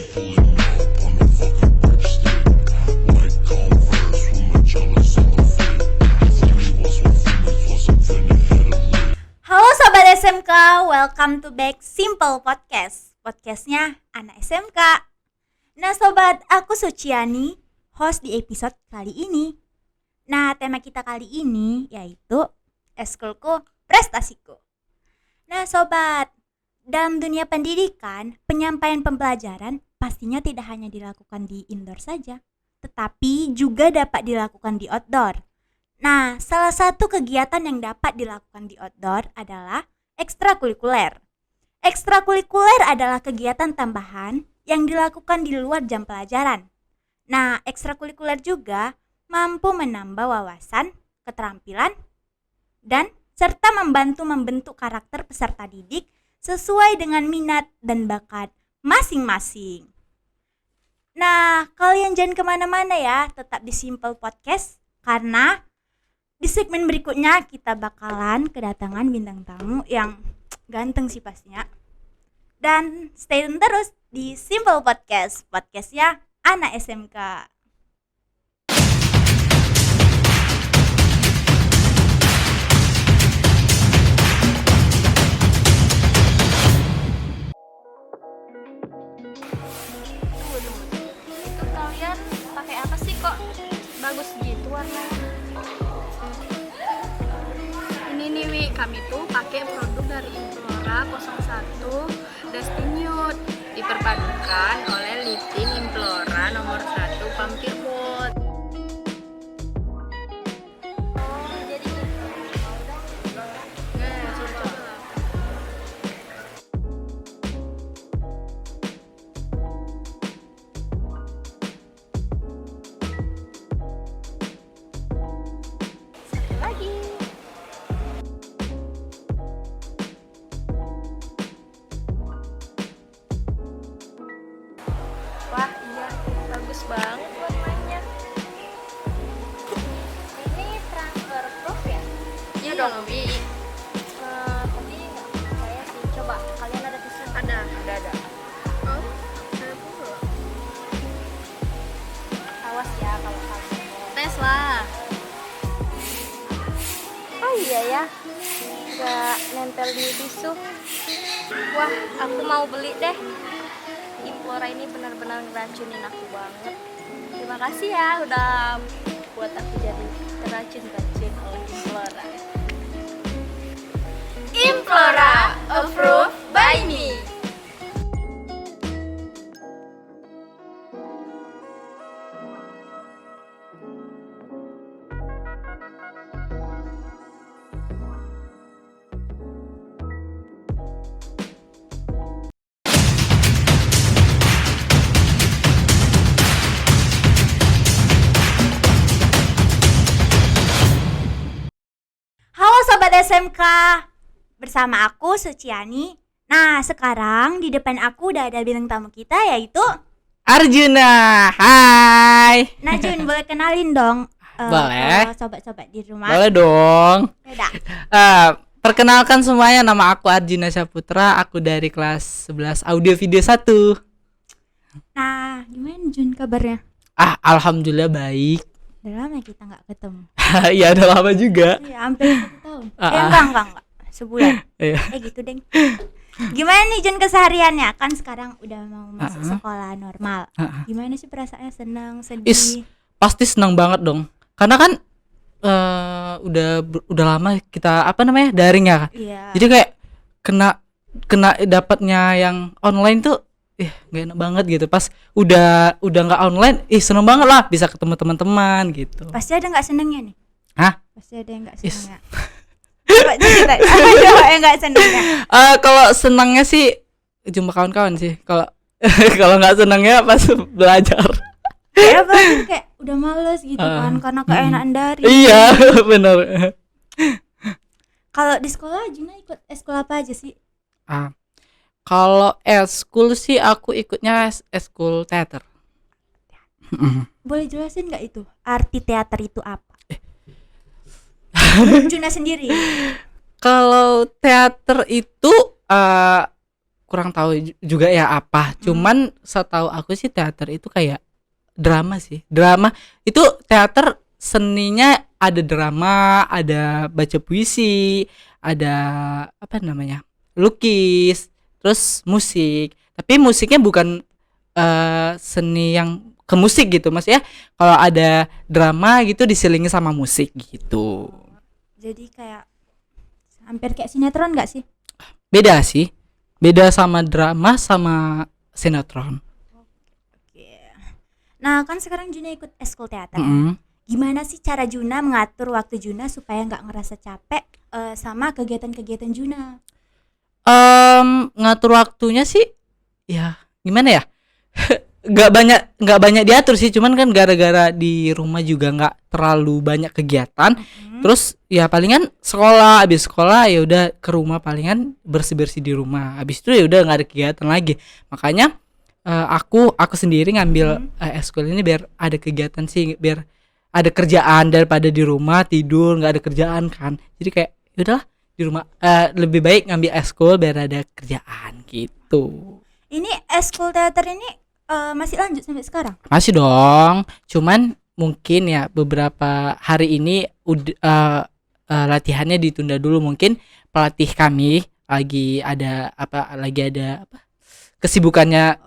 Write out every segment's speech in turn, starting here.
Halo Sobat SMK, welcome to back Simple Podcast. Podcastnya anak SMK. Nah Sobat, aku Suciani, host di episode kali ini. Nah tema kita kali ini yaitu Eskulku Prestasiku. Nah Sobat, dalam dunia pendidikan, penyampaian pembelajaran pastinya tidak hanya dilakukan di indoor saja, tetapi juga dapat dilakukan di outdoor. Nah, salah satu kegiatan yang dapat dilakukan di outdoor adalah ekstrakurikuler. Ekstrakurikuler adalah kegiatan tambahan yang dilakukan di luar jam pelajaran. Nah, ekstrakurikuler juga mampu menambah wawasan, keterampilan, dan serta membantu membentuk karakter peserta didik sesuai dengan minat dan bakat masing-masing. Nah, kalian jangan kemana-mana ya, tetap di Simple Podcast, karena di segmen berikutnya kita bakalan kedatangan bintang tamu yang ganteng sih pastinya. Dan stay tune terus di Simple Podcast, podcastnya anak SMK. Itu kalian pakai apa sih kok bagus gitu warnanya? Ini nih Wi, kami tuh pakai produk dari Implora 01 Dusty Nude diperpadukan oleh lip tint Implora nomor 1 Vampire Wood. Oh, jadi gitu. Nah, coba. Satu lagi. Wah iya, bagus banget warnanya. Ini transfer proof ya? Iya dong Wi. Tapi nggak percaya sih. Coba kalian ada tisu? Ada. Oh, saya pun. Awas ya kalau kalian mau. Tes lah. Oh iya ya, nggak nempel di tisu. Wah, aku mau beli deh. Implora ini benar-benar ngeracunin aku banget. Terima kasih ya udah buat aku jadi terracun-racun oleh Implora. Implora approved by me. Halo Sobat SMK, bersama aku Suciani. Nah sekarang di depan aku udah ada bintang tamu kita yaitu Arjuna. Hai. Nah Jun, boleh kenalin dong Boleh. ke sobat-sobat di rumah. Boleh dong. Yaudah. Perkenalkan semuanya, nama aku Arjuna Saputra. Aku dari kelas 11 audio video 1. Nah gimana Jun kabarnya? Alhamdulillah baik. Udah lama kita gak ketemu. Ya udah lama juga. Ya hampir 1 tahun. Enggak sebulan. Iya. Gitu deng. Gimana nih Jun kesehariannya? Kan sekarang udah mau masuk sekolah normal. Gimana sih perasaannya? Senang, sedih? Pasti senang banget dong. Karena kan udah lama kita daring ya kan. Iya. Jadi kayak kena dapatnya yang online tuh gak enak banget gitu. Pas udah nggak online, seneng banget lah bisa ketemu teman-teman gitu. Pasti ada nggak senengnya nih? Hah? Pasti ada yang nggak senengnya. Coba cerita. Ada yang nggak senengnya? Kalau senangnya sih jumpa kawan-kawan sih. Kalau kalau nggak senangnya pas belajar. Ya pasti kayak udah males gitu kan karena keenakan dari. Iya benar. Kalau di sekolah Juna ikut eskul apa aja sih? Kalau eskul sih aku ikutnya eskul teater. Boleh jelasin nggak itu arti teater itu apa? Menurut Juna sendiri. Kalau teater itu kurang tahu juga ya apa. Cuman setahu aku sih teater itu kayak drama sih. Drama itu teater seninya ada drama, ada baca puisi, ada apa namanya? Lukis, terus musik. Tapi musiknya bukan seni yang ke musik gitu. Maksudnya kalau ada drama gitu diselingi sama musik gitu. Jadi kayak hampir kayak sinetron nggak sih? Beda sih. Beda sama drama sama sinetron. Oke. Nah kan sekarang Juna ikut eskul teater. Mm-mm. Gimana sih cara Juna mengatur waktu Juna supaya nggak ngerasa capek sama kegiatan-kegiatan Juna? Ngatur waktunya sih ya gimana ya? nggak banyak diatur sih, cuman kan gara-gara di rumah juga nggak terlalu banyak kegiatan. Terus ya palingan habis sekolah ya udah ke rumah, palingan bersih-bersih di rumah, habis itu ya udah nggak ada kegiatan lagi. Makanya aku sendiri ngambil eskul ini biar ada kegiatan sih, biar ada kerjaan daripada di rumah tidur nggak ada kerjaan kan. Jadi kayak yaudahlah di rumah lebih baik ngambil eskul biar ada kerjaan gitu. Ini eskul teater ini masih lanjut sampai sekarang? Masih dong, cuman mungkin ya beberapa hari ini latihannya ditunda dulu. Mungkin pelatih kami lagi ada kesibukannya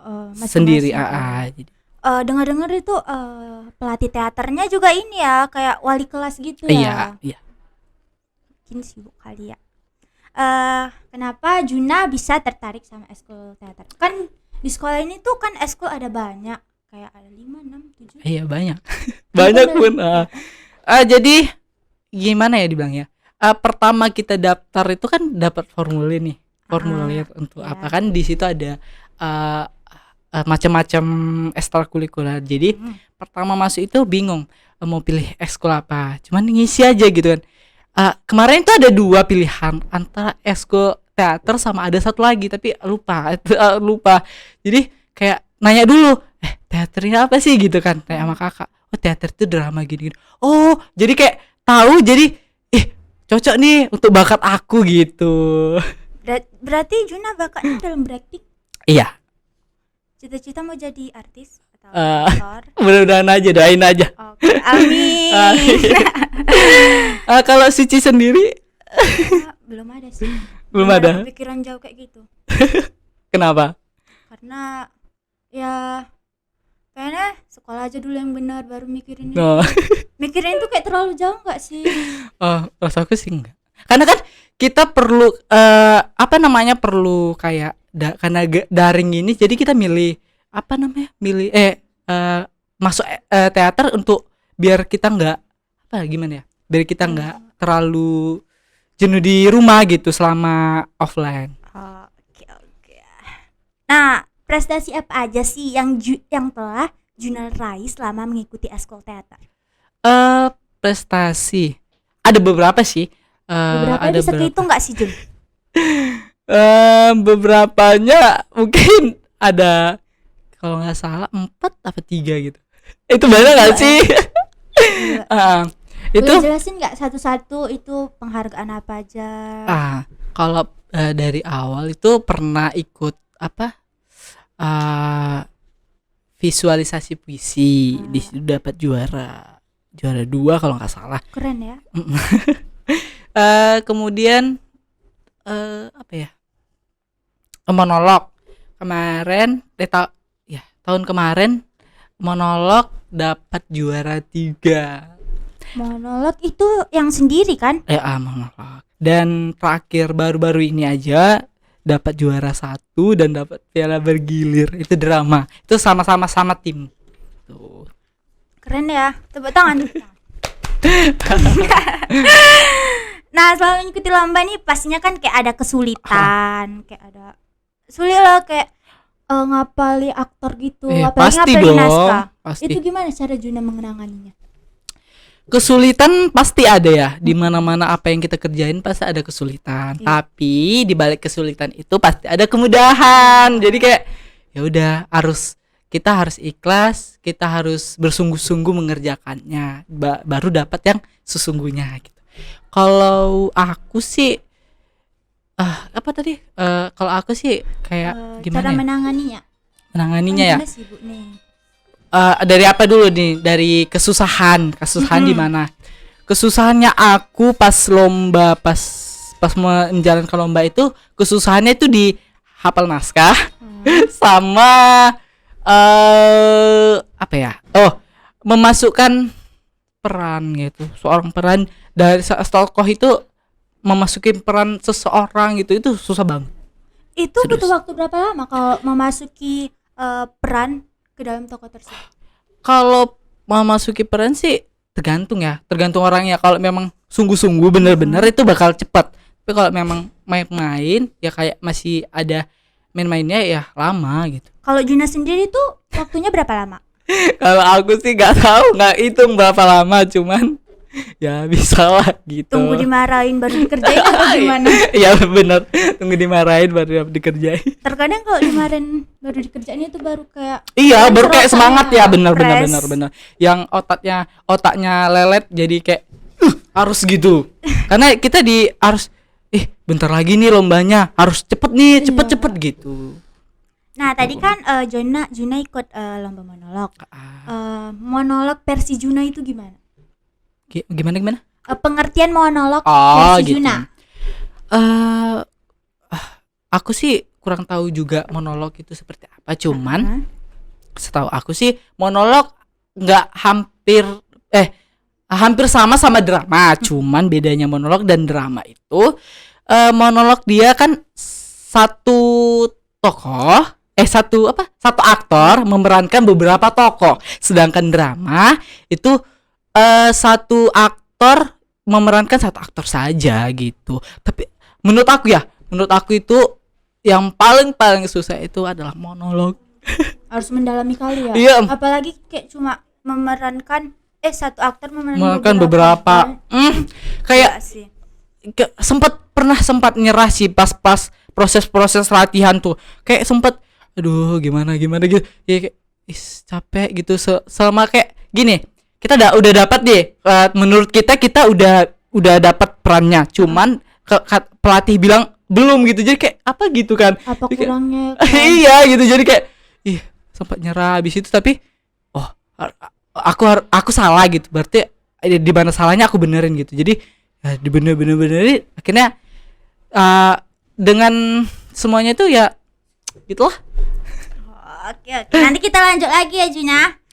sendiri. Jadi dengar-dengar itu pelatih teaternya juga ini ya kayak wali kelas gitu ya. Iya. Mungkin sibuk kali ya. Kenapa Juna bisa tertarik sama eskul teater? Kan di sekolah ini tuh kan eskul ada banyak, kayak ada 5, 6, 7. Iya banyak. Banyak pun. Jadi gimana ya dibilangnya? Pertama kita daftar itu kan dapat formulir nih. Formulir untuk iya. apa, kan di situ ada macam-macam ekstrakurikuler. Jadi pertama masuk itu bingung mau pilih ekskul apa. Cuman ngisi aja gitu kan. Kemarin tuh ada 2 pilihan antara ekskul teater sama ada satu lagi tapi lupa. Jadi kayak nanya dulu, teaternya apa sih gitu kan, tanya sama kakak. Oh teater itu drama gini. Oh jadi kayak tahu, jadi cocok nih untuk bakat aku gitu. Berarti Juna bakatnya dalam berakting? Iya. Cita-cita mau jadi artis atau aktor? Mudah-mudahan aja, doain aja. Oke, amin. Kalau Suci sendiri Belum ada sih. belum ada. Pikiran jauh kayak gitu. Kenapa? Karena ya kayaknya sekolah aja dulu yang benar baru mikirin No. Mikirin itu kayak terlalu jauh nggak sih? Rasa aku sih enggak. Karena kan kita perlu perlu kayak karena daring ini, jadi kita milih masuk teater untuk biar kita enggak biar kita enggak terlalu jenuh di rumah gitu selama offline. Oke. Nah, prestasi apa aja sih yang telah Juna raih selama mengikuti eskul teater? Prestasi ada beberapa sih. Beberapa bisa kehitung nggak sih Jun? Beberapanya mungkin ada, kalau nggak salah 4 apa 3 gitu. Itu banyak nggak sih? Itu boleh jelasin nggak satu-satu itu penghargaan apa aja? Kalau dari awal itu pernah ikut visualisasi puisi. Di situ dapat juara 2 kalau nggak salah. Keren ya. Kemudian monolog kemarin tahun kemarin monolog dapat juara 3. Monolog itu yang sendiri kan? Monolog. Dan terakhir baru-baru ini aja dapat juara 1 dan dapat piala bergilir, itu drama. Itu sama-sama sama tim. Tuh. Keren ya. Tepuk tangan. Nah, selama mengikuti lomba nih pastinya kan kayak ada kesulitan, kayak ada sulit lah kayak ngapali aktor gitu, apalagi pasti ngapalin dong, naskah. pasti. Itu gimana cara Juna mengenanganinya? Kesulitan pasti ada ya, di mana-mana apa yang kita kerjain pasti ada kesulitan. Tapi di balik kesulitan itu pasti ada kemudahan. Jadi kayak ya udah, kita harus ikhlas, kita harus bersungguh-sungguh mengerjakannya, baru dapat yang sesungguhnya gitu. Kalau aku sih Apa tadi? Kalau aku sih kayak Cara gimana ya? menanganinya. Menanganinya ya. Kan Junas sibuk nih. Dari apa dulu nih? Dari kesusahan di mana? Kesusahannya aku pas lomba, pas menjalankan lomba itu, kesusahannya itu di hafal naskah sama apa ya? Memasukkan peran gitu. Seorang peran dari tokoh itu, memasuki peran seseorang gitu, itu susah banget. Itu Serius. butuh waktu berapa lama kalau memasuki peran ke dalam tokoh tersebut? Kalau memasuki peran sih tergantung orangnya. Kalau memang sungguh-sungguh bener-bener itu bakal cepat. Tapi kalau memang main-main ya kayak masih ada main-mainnya ya lama gitu. Kalau Juna sendiri tuh waktunya berapa lama? Kalau aku sih nggak hitung berapa lama, cuman ya bisa lah gitu. Tunggu dimarahin baru dikerjain atau gimana? Iya bener, tunggu dimarahin baru dikerjain. Terkadang kalau dimarahin baru dikerjain itu baru kayak Iya, baru kayak rasanya semangat ya, bener. fresh. Yang otaknya lelet jadi kayak harus gitu. Karena kita harus bentar lagi nih lombanya, harus cepet gitu. Nah, tadi kan Juna ikut lomba monolog. Monolog versi Juna itu gimana? Gimana? Pengertian monolog Oh, versi gitu. Juna. Aku sih kurang tahu juga monolog itu seperti apa. Cuman setahu aku sih monolog nggak hampir sama drama. Cuman bedanya monolog dan drama itu, monolog dia kan satu aktor memerankan beberapa tokoh. Sedangkan drama itu satu aktor memerankan satu aktor saja gitu. Tapi menurut aku itu yang paling susah itu adalah monolog. Harus mendalami kali ya. Iya. Apalagi kayak cuma memerankan satu aktor Memerankan beberapa. Kayak Iya sih. sempat nyerah sih pas proses latihan tuh. Kayak sempat aduh gimana gitu. Ya kayak capek gitu selama kayak gini. Kita udah dapat deh, menurut kita udah dapat perannya. Cuman pelatih bilang belum gitu. Jadi kayak apa gitu kan. Apa Jadi kayak, kurangnya kan? iya gitu. Jadi kayak sempat nyerah habis itu, tapi aku salah gitu. Berarti di mana salahnya aku benerin gitu. Jadi ya benerin akhirnya dengan semuanya itu ya gitulah. Oke. Nanti kita lanjut lagi ya Juna.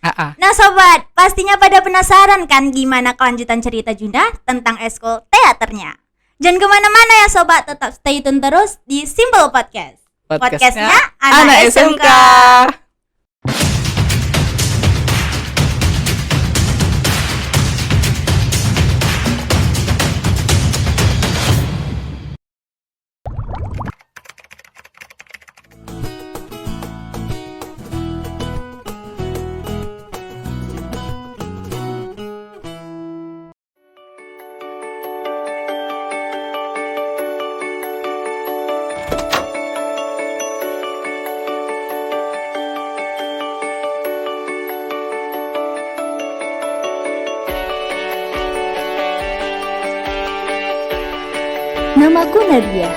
Nah sobat, pastinya pada penasaran kan gimana kelanjutan cerita Juna tentang eskul teaternya. Jangan kemana-mana ya sobat, tetap stay tune terus di Simple Podcast. Podcastnya Anak SMK. Namaku Nadia.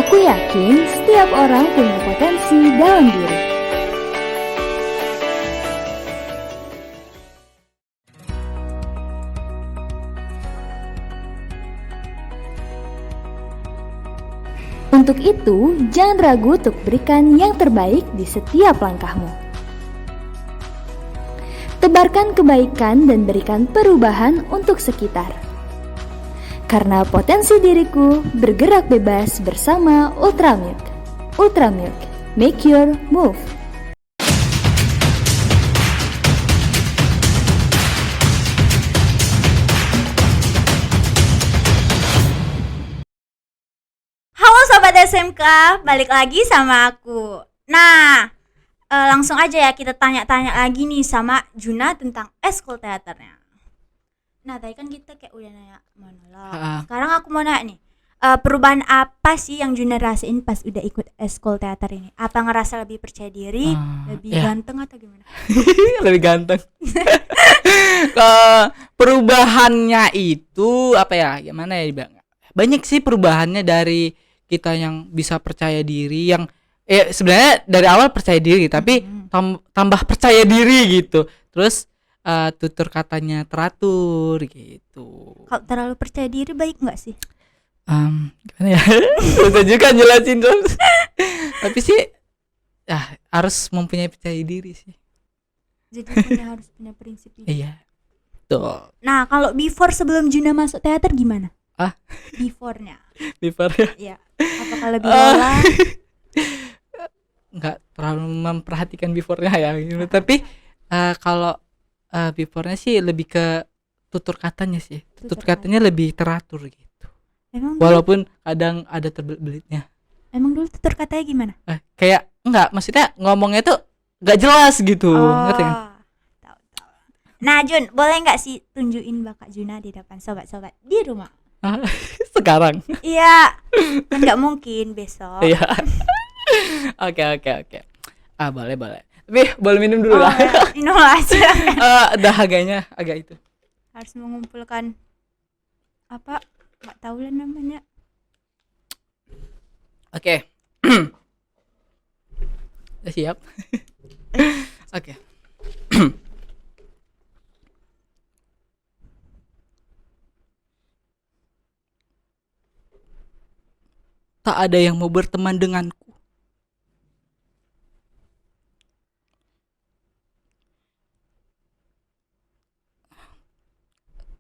Aku yakin setiap orang punya potensi dalam diri. Untuk itu, jangan ragu untuk berikan yang terbaik di setiap langkahmu. Tebarkan kebaikan dan berikan perubahan untuk sekitar. Karena potensi diriku bergerak bebas bersama Ultramilk. Ultramilk, make your move. Halo sobat SMK, balik lagi sama aku. Nah, langsung aja ya kita tanya-tanya lagi nih sama Juna tentang eskul teaternya. Nah, tadi kan kita kayak udah nanya monolog. Sekarang aku mau nanya nih, perubahan apa sih yang Juna rasain pas udah ikut eskul teater ini? Apa ngerasa lebih percaya diri, lebih ganteng atau gimana? Lebih ganteng. Perubahannya itu apa ya? Gimana ya, Bang? Banyak sih perubahannya dari kita yang bisa percaya diri, yang sebenarnya dari awal percaya diri tapi tambah percaya diri gitu. Terus tutur katanya teratur gitu. Kalau terlalu percaya diri baik nggak sih? Gimana ya? Susah juga jelasin terus. Tapi sih harus mempunyai percaya diri sih. Jadi harus punya prinsip itu. Iya. Tuh. Nah, kalau before sebelum Juna masuk teater gimana? Before-nya. Before Iya. Apakah lebih lelah? nggak terlalu memperhatikan before-nya ya gitu. Tapi kalau before-nya sih lebih ke tutur katanya sih. Tutur katanya lebih teratur gitu. Emang Walaupun kadang ada terbelit-belitnya. Emang dulu tutur katanya gimana? Kayak enggak, maksudnya ngomongnya tuh nggak jelas gitu. Ngerti kan? Tahu. Nah, Jun, boleh nggak sih tunjukin bakat Juna di depan sobat-sobat di rumah? Sekarang. Iya, kan nggak mungkin besok. Iya. Oke. Boleh. Tapi boleh minum dulu lah. Minum aja. Dahaganya agak itu. Harus mengumpulkan apa? Nggak tahu lah namanya. Oke. Udah siap? Oke. Tak ada yang mau berteman denganku.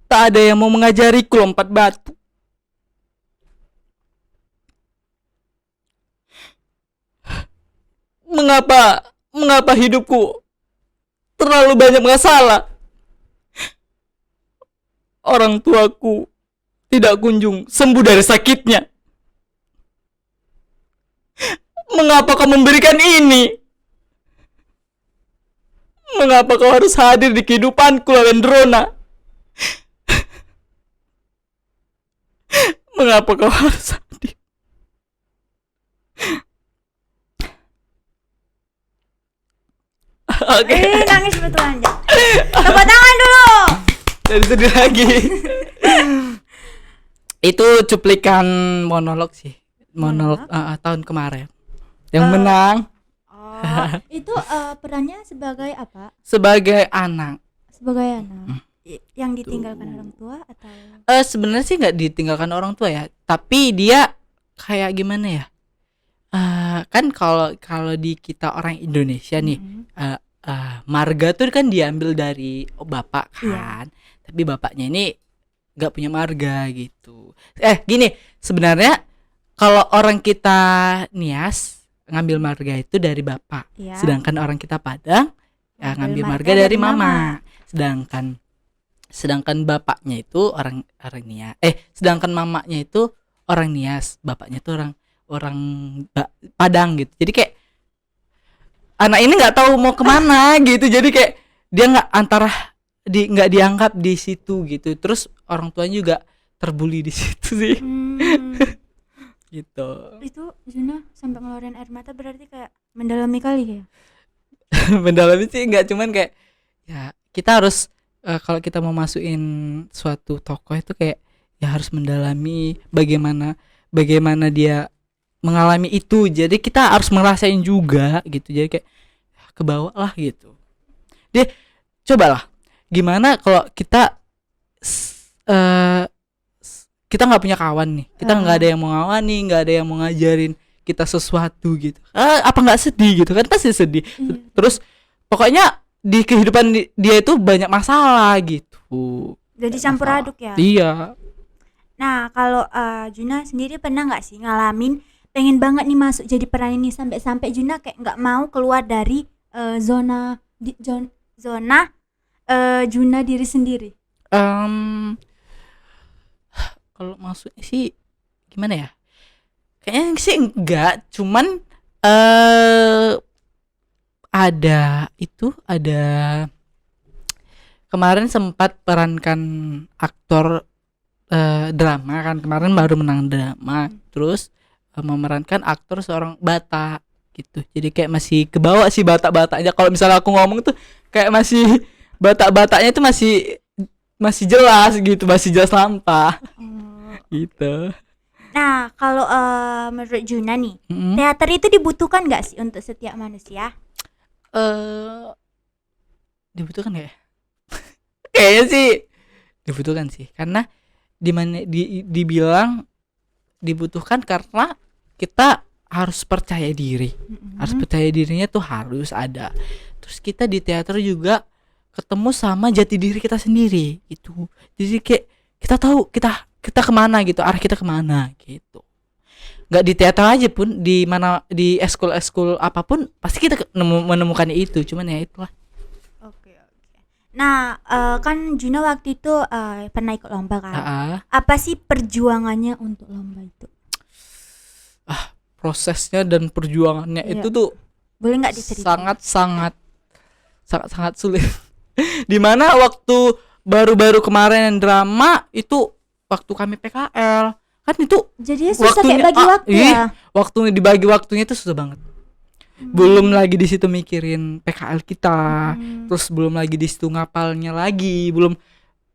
Tak ada yang mau mengajariku lompat batu. Mengapa hidupku terlalu banyak masalah? Orang tuaku tidak kunjung sembuh dari sakitnya. Mengapa kau memberikan ini? Mengapa kau harus hadir di kehidupanku, Lawendrona? Mengapa kau harus hadir? Oke. Nangis betul aja. Tepuk tangan dulu. Dari sedih lagi. Itu cuplikan monolog sih. Monolog tahun kemarin. Yang menang Itu perannya sebagai apa? sebagai anak. Sebagai anak. Yang ditinggalkan orang tua atau? Sebenarnya sih nggak ditinggalkan orang tua ya, tapi dia kayak gimana ya? Kan kalau di kita orang Indonesia nih, marga tuh kan diambil dari bapak kan, tapi bapaknya ini nggak punya marga gitu. Gini, sebenarnya kalau orang kita Nias ngambil marga itu dari bapak, sedangkan orang kita Padang ngambil marga dari mama. Sedangkan bapaknya itu orang Nias, sedangkan mamanya itu orang Nias, bapaknya itu orang Padang gitu. Jadi kayak anak ini nggak tahu mau kemana gitu. Jadi kayak dia nggak dianggap di situ gitu. Terus orang tuanya juga terbuli di situ sih. Gitu. Itu Juna sampai ngeluarin air mata berarti kayak mendalami kali ya. Mendalami sih nggak, cuman kayak ya kita harus kalau kita mau masukin suatu tokoh itu kayak ya harus mendalami bagaimana dia mengalami itu. Jadi kita harus merasain juga gitu. Jadi kayak kebawa lah gitu. Dia cobalah gimana kalau kita nggak punya kawan nih, kita nggak ada yang mau ngawani, nggak ada yang mau ngajarin kita sesuatu gitu. Apa nggak sedih gitu kan? Pasti sedih. Terus pokoknya di kehidupan dia itu banyak masalah gitu. Jadi campur aduk ya. Iya. Nah, kalau Juna sendiri pernah nggak sih ngalamin pengen banget nih masuk jadi peran ini sampai Juna kayak nggak mau keluar dari zona Juna diri sendiri? Kalau masuk sih gimana ya? Kayaknya sih enggak, cuman ada kemarin sempat perankan aktor drama kan, kemarin baru menang drama, terus memerankan aktor seorang Batak gitu. Jadi kayak masih kebawa sih Batak-Bataknya. Kalau misalnya aku ngomong tuh kayak masih Batak-Bataknya itu masih jelas gitu, masih jelas lampah. Gitu. Nah, kalau menurut Juna nih, Mm-mm. teater itu dibutuhkan nggak sih untuk setiap manusia? eh Dibutuhkan nggak ya? Kayaknya sih dibutuhkan sih, karena dibilang dibutuhkan karena kita harus percaya diri. Harus percaya dirinya tuh harus ada. Terus kita di teater juga ketemu sama jati diri kita sendiri gitu. Jadi kayak kita tahu kita kemana gitu, arah kita kemana gitu. Nggak di teater aja pun, di mana, di eskul apapun pasti kita menemukan itu. Cuman ya itulah. Oke. Nah, kan Juna waktu itu pernah ikut lomba kan? Apa sih perjuangannya untuk lomba itu? Prosesnya dan perjuangannya Iya. itu tuh Boleh nggak diceritain? sangat sulit. Dimana waktu baru-baru kemarin drama itu, waktu kami PKL kan itu Jadi susah kayak waktunya- bagi waktu ya. waktu dibagi waktunya itu susah banget. Belum lagi di situ mikirin PKL kita, terus belum lagi di situ ngapalnya lagi, belum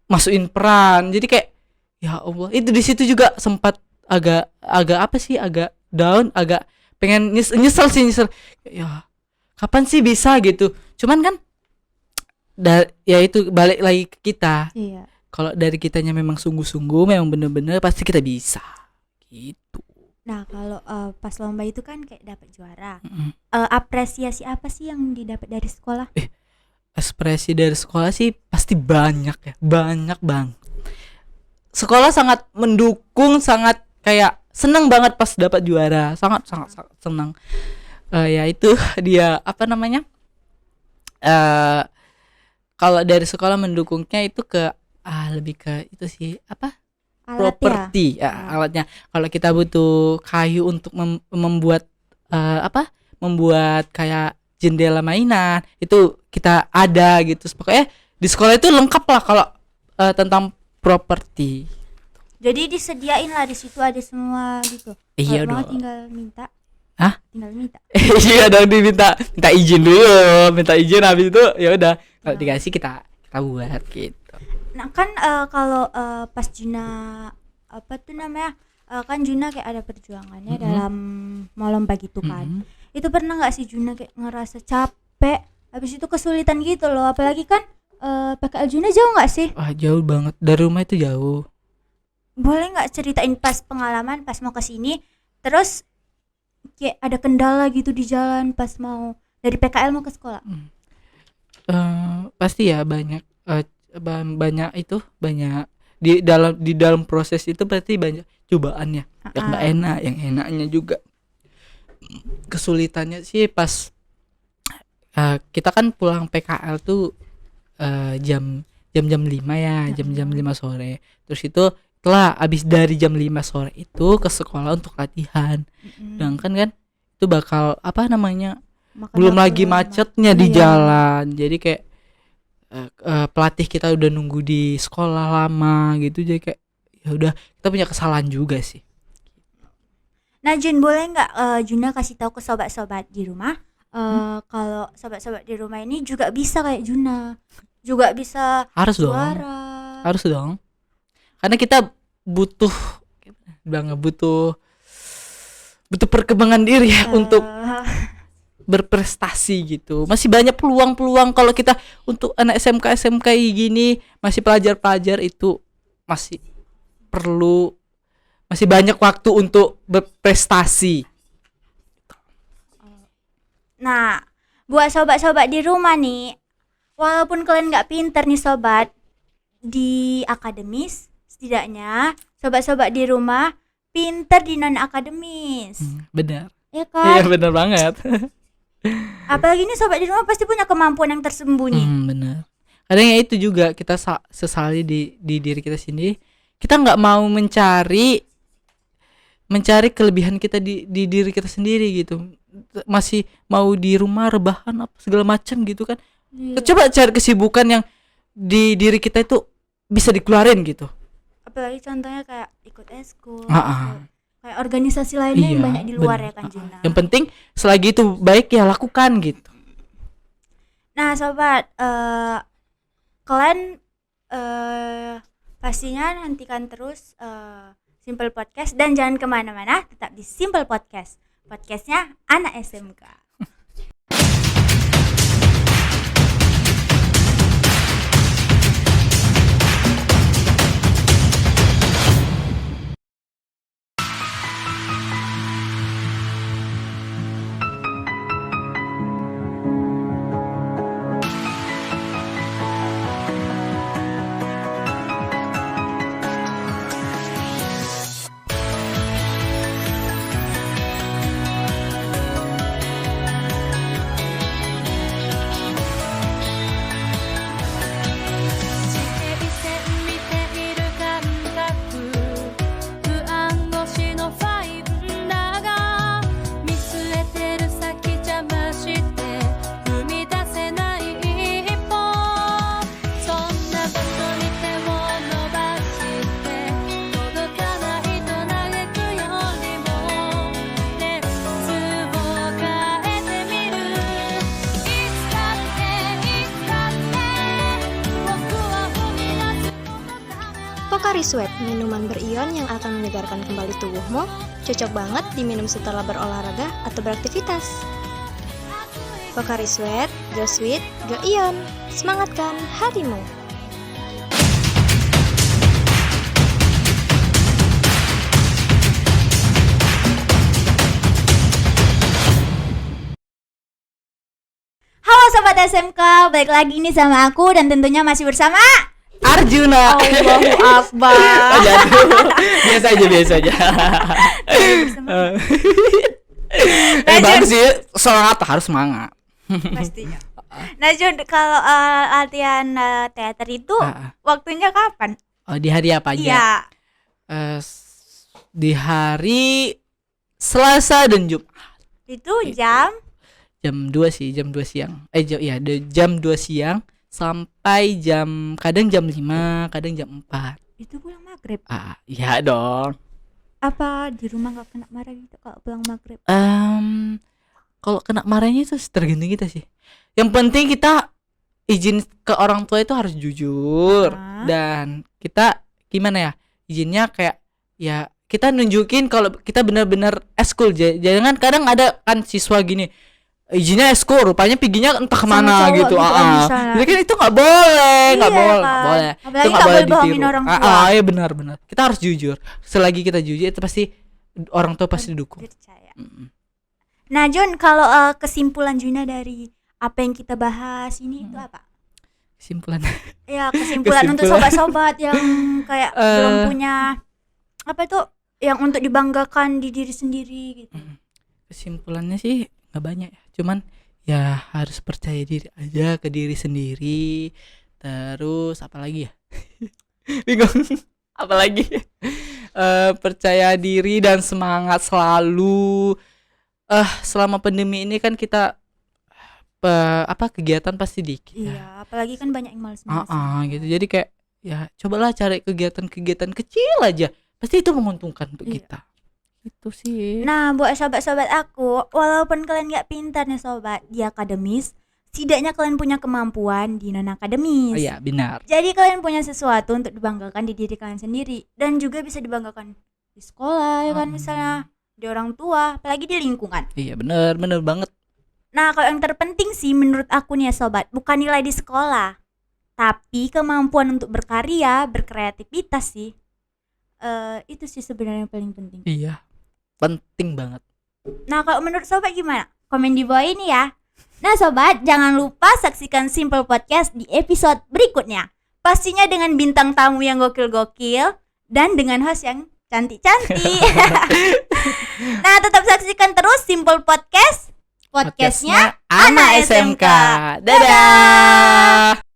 masukin peran. Jadi kayak ya Allah, itu di situ juga sempat agak apa sih, agak down, agak pengen nyesel. Ya kapan sih bisa gitu. Cuman kan ya itu balik lagi ke kita. Iya. Kalau dari kitanya memang sungguh-sungguh, memang bener-bener pasti kita bisa gitu. Nah, kalau pas lomba itu kan kayak dapat juara. Mm-mm. Apresiasi apa sih yang didapat dari sekolah? Ekspresi dari sekolah sih pasti banyak ya, banyak banget. Sekolah sangat mendukung, sangat kayak senang banget pas dapat juara, sangat senang. Ya itu dia apa namanya, kalau dari sekolah mendukungnya itu ke lebih ke itu sih, apa, Alat properti ya, alatnya. Kalau kita butuh kayu untuk membuat membuat kayak jendela mainan, itu kita ada gitu. Pokoknya di sekolah itu lengkap lah kalau tentang properti. Jadi disediain lah, di situ ada semua gitu. Iya Kalau mau dong. tinggal minta. Hah? Tinggal minta. Iya dong, minta izin dulu, minta izin, habis itu ya udah kalau dikasih kita buat gitu. Nah, kan kalau pas Juna apa tuh namanya? Kan Juna kayak ada perjuangannya dalam mau lomba gitu kan. Itu pernah nggak sih Juna kayak ngerasa capek, habis itu kesulitan gitu loh, apalagi kan PKL Juna jauh nggak sih? Wah, jauh banget dari rumah, itu jauh. Boleh nggak ceritain pas pengalaman pas mau ke sini, terus kayak ada kendala gitu di jalan pas mau dari PKL mau ke sekolah? Pasti ya banyak, banyak itu, banyak di dalam proses itu pasti banyak cobaannya, yang nggak enak, yang enaknya juga. Kesulitannya sih pas kita kan pulang PKL tuh jam 5 ya, jam 5 sore. Terus itu setelah habis dari jam 5 sore itu ke sekolah untuk latihan. Sedangkan kan itu bakal apa namanya, belum lagi macetnya di jalan. Jadi kayak pelatih kita udah nunggu di sekolah lama gitu, jadi kayak ya udah, kita punya kesalahan juga sih. Nah Jun, boleh nggak Juna kasih tahu ke sobat-sobat di rumah kalau sobat-sobat di rumah ini juga bisa kayak Juna, juga bisa Harus dong. juara. Harus dong. Karena kita butuh perkembangan diri ya, untuk berprestasi gitu. Masih banyak peluang kalau kita untuk anak SMK gini, masih pelajar itu masih banyak waktu untuk berprestasi. Nah, buat sobat-sobat di rumah nih, walaupun kalian nggak pinter nih sobat, di akademis setidaknya sobat-sobat di rumah pinter di non akademis, Benar. ya kan? Iya, benar banget. Apalagi nih sobat di rumah pasti punya kemampuan yang tersembunyi. Benar. Kadang ya itu juga kita sesali di diri kita sendiri. Kita nggak mau mencari kelebihan kita di diri kita sendiri gitu. Masih mau di rumah rebahan apa segala macam gitu kan. Iya. Coba cari kesibukan yang di diri kita itu bisa dikeluarin gitu. Apalagi contohnya kayak ikut eskul, Ah. kayak organisasi lainnya yang Iya, banyak di luar bener. ya kan Juna. Yang penting selagi itu baik ya lakukan gitu. Nah sobat, kalian pastinya nantikan terus Simple Podcast. Dan jangan kemana-mana, tetap di Simple Podcast. Podcastnya anak SMK. Pocari Sweat, minuman berion yang akan menyegarkan kembali tubuhmu, cocok banget diminum setelah berolahraga atau beraktivitas. Pocari Sweat, go sweet, go ion. Semangatkan harimu. Halo Sobat SMK, balik lagi nih sama aku dan tentunya masih bersama Arjuna. Allahu Akbar. biasa aja. Bagus sih, semangat, harus semangat. Pastinya. Nah Jun, kalau latihan teater itu waktunya kapan? Oh, di hari apa aja? Iya. Di hari Selasa dan Jumat. Itu jam 2 sih, jam 2 siang. Jam 2 siang sampai kadang jam 5, kadang jam 4. itu pulang maghrib. Iya dong. Apa di rumah nggak kena marah gitu kalau pulang maghrib? Kalau kena marahnya itu tergantung kita sih. Yang penting kita izin ke orang tua itu harus jujur. Dan kita gimana ya, izinnya kayak ya kita nunjukin kalau kita benar-benar eskul. Jangan kadang ada kan siswa gini, izinnya eskul, rupanya perginya entah kemana gitu. Jadi kan itu nggak boleh, nggak boleh. Apalagi Itu nggak boleh ditiru. bohongin orang tua. Iya benar. Kita harus jujur. Selagi kita jujur itu pasti orang tua pasti dukung. Percaya. Nah Jun, kalau kesimpulan Juna dari apa yang kita bahas ini itu apa? Kesimpulan. Ya kesimpulan untuk sobat-sobat yang kayak belum punya apa itu yang untuk dibanggakan di diri sendiri gitu. Kesimpulannya sih nggak banyak ya, cuman ya harus percaya diri aja ke diri sendiri. Terus apalagi ya? Bingung. Apalagi? Percaya diri dan semangat selalu. Selama pandemi ini kan kita kegiatan pasti dikit. Iya, apalagi kan banyak yang malas-malas. Gitu. Jadi kayak ya cobalah cari kegiatan-kegiatan kecil aja. Pasti itu menguntungkan untuk kita. Itu sih. Nah, buat sobat-sobat aku, walaupun kalian gak pintar nih sobat di akademis, setidaknya kalian punya kemampuan di non-akademis. Oh iya, benar. Jadi kalian punya sesuatu untuk dibanggakan di diri kalian sendiri. Dan juga bisa dibanggakan di sekolah, ya kan, misalnya di orang tua, apalagi di lingkungan. Iya, benar banget. Nah, kalau yang terpenting sih menurut aku nih ya sobat, bukan nilai di sekolah, tapi kemampuan untuk berkarya, berkreativitas sih. Itu sih sebenarnya yang paling penting. Iya, penting banget. Nah, kalau menurut sobat gimana? Komen di bawah ini ya. Nah sobat, jangan lupa saksikan Simple Podcast di episode berikutnya. Pastinya dengan bintang tamu yang gokil-gokil dan dengan host yang cantik-cantik. Nah, tetap saksikan terus Simple Podcast, podcastnya anak SMK. Dadah.